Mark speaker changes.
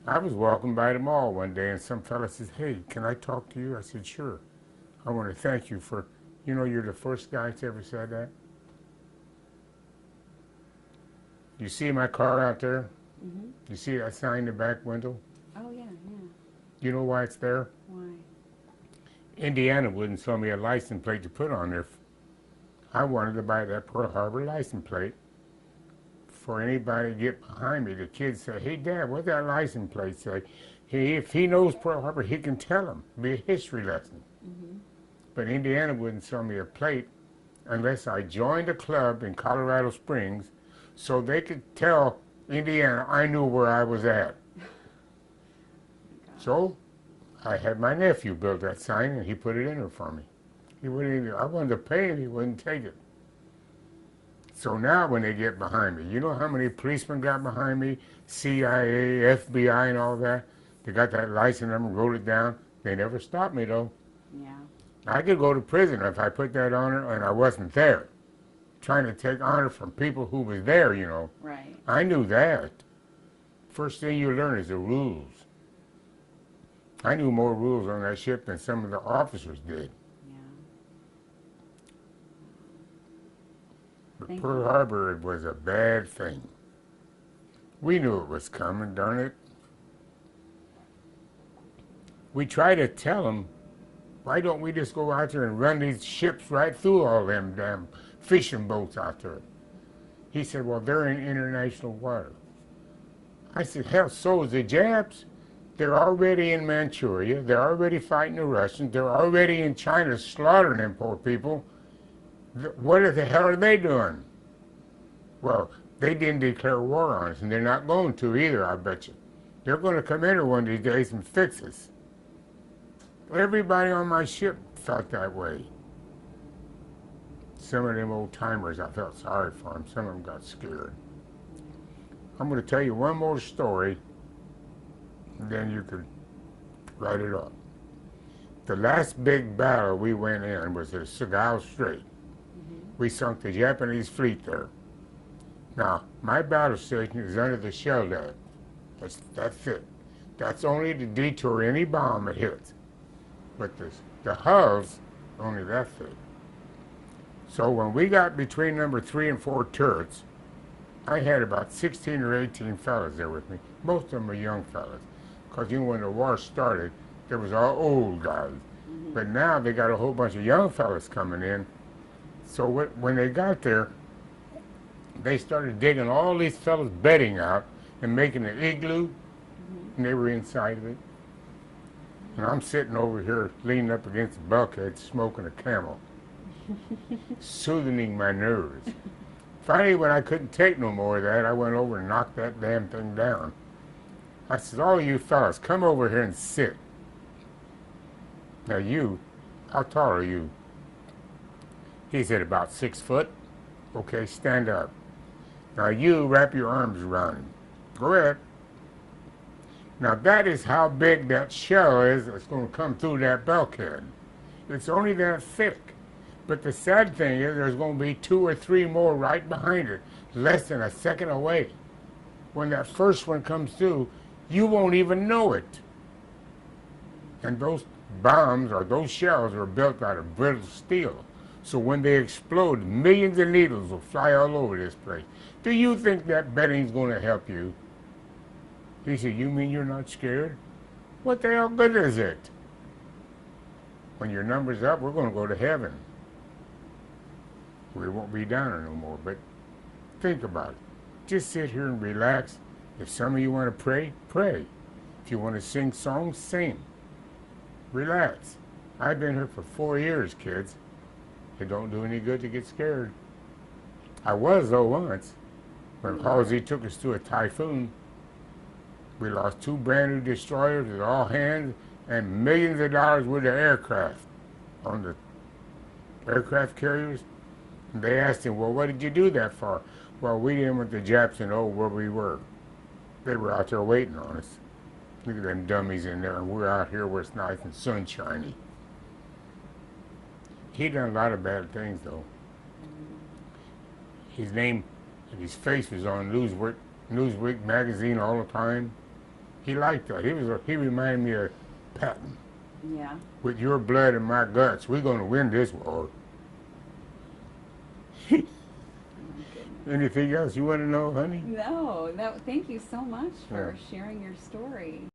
Speaker 1: I was walking by the mall one day and some fella says, "Hey, can I talk to you?" I said, "Sure. I want to thank you for, you're the first guy that's ever said that. You see my car out there?
Speaker 2: Mhm.
Speaker 1: You see that sign in the back window?
Speaker 2: Oh yeah, yeah.
Speaker 1: You know why it's there?
Speaker 2: Why?
Speaker 1: Indiana wouldn't sell me a license plate to put on there. I wanted to buy that Pearl Harbor license plate for anybody to get behind me. The kids say, "Hey, Dad, what's that license plate say?" If he knows Pearl Harbor, he can tell them. Be a history lesson.
Speaker 2: Mhm.
Speaker 1: But Indiana wouldn't sell me a plate unless I joined a club in Colorado Springs so they could tell Indiana I knew where I was at.
Speaker 2: Gosh.
Speaker 1: So I had my nephew build that sign and he put it in there for me. He wouldn't even, I wanted to pay him, he wouldn't take it. So now when they get behind me, you know how many policemen got behind me? CIA, FBI, and all that? They got that license number, wrote it down. They never stopped me though.
Speaker 2: Yeah.
Speaker 1: I could go to prison if I put that on her and I wasn't there. Trying to take honor from people who was there.
Speaker 2: Right.
Speaker 1: I knew that. First thing you learn is the rules. I knew more rules on that ship than some of the officers did.
Speaker 2: Yeah.
Speaker 1: But
Speaker 2: Thank
Speaker 1: Pearl
Speaker 2: you.
Speaker 1: Harbor it was a bad thing. We knew it was coming, darn it. We tried to tell them, why don't we just go out there and run these ships right through all them damn fishing boats out there? He said, well, they're in international water. I said, hell, so is the Japs. They're already in Manchuria. They're already fighting the Russians. They're already in China slaughtering them poor people. What the hell are they doing? Well, they didn't declare war on us, and they're not going to either, I bet you. They're going to come in here one of these days and fix us. Everybody on my ship felt that way. Some of them old timers, I felt sorry for them. Some of them got scared. I'm going to tell you one more story, and then you can write it up. The last big battle we went in was at Sagao Strait.
Speaker 2: Mhm.
Speaker 1: We sunk the Japanese fleet there. Now, my battle station is under the shell deck. That's it. That's only to detour any bomb it hits. But the hulls, only that thick. So when we got between number 3 and 4 turrets, I had about 16 or 18 fellas there with me. Most of them were young fellas. Because when the war started, there was all old guys.
Speaker 2: Mhm.
Speaker 1: But now they got a whole bunch of young fellas coming in. So when they got there, they started digging all these fellas' bedding out and making an igloo,
Speaker 2: Mhm.
Speaker 1: and they were inside of it. And I'm sitting over here leaning up against the bulkhead smoking a Camel, soothing my nerves. Finally, when I couldn't take no more of that, I went over and knocked that damn thing down. I said, all you fellas, come over here and sit. Now you, how tall are you? He said, about 6 foot. Okay, stand up. Now you wrap your arms around him. Go ahead. Now that is how big that shell is that's going to come through that bulkhead. It's only that thick. But the sad thing is there's going to be 2 or 3 more right behind it, less than a second away. When that first one comes through, you won't even know it. And those bombs or those shells are built out of brittle steel. So when they explode, millions of needles will fly all over this place. Do you think that bedding's going to help you? He said, you mean you're not scared? What the hell good is it? When your number's up, we're going to go to heaven. We won't be down there no more. But think about it. Just sit here and relax. If some of you want to pray, pray. If you want to sing songs, sing. Relax. I've been here for 4 years, kids. It don't do any good to get scared. I was, though, once. When Halsey took us to a typhoon, we lost 2 brand new destroyers with all hands and millions of dollars worth of aircraft on the aircraft carriers. And they asked him, well, what did you do that for? Well, we didn't want the Japs to know where we were. They were out there waiting on us. Look at them dummies in there, and we're out here where it's nice and sunshiny. He done a lot of bad things, though. His name and his face was on Newsweek magazine all the time. He liked that. He reminded me of Patton.
Speaker 2: Yeah.
Speaker 1: With your blood and my guts, we're going to win this war.
Speaker 2: Oh my goodness.
Speaker 1: Anything else you want to know, honey?
Speaker 2: No, thank you so much for sharing your story.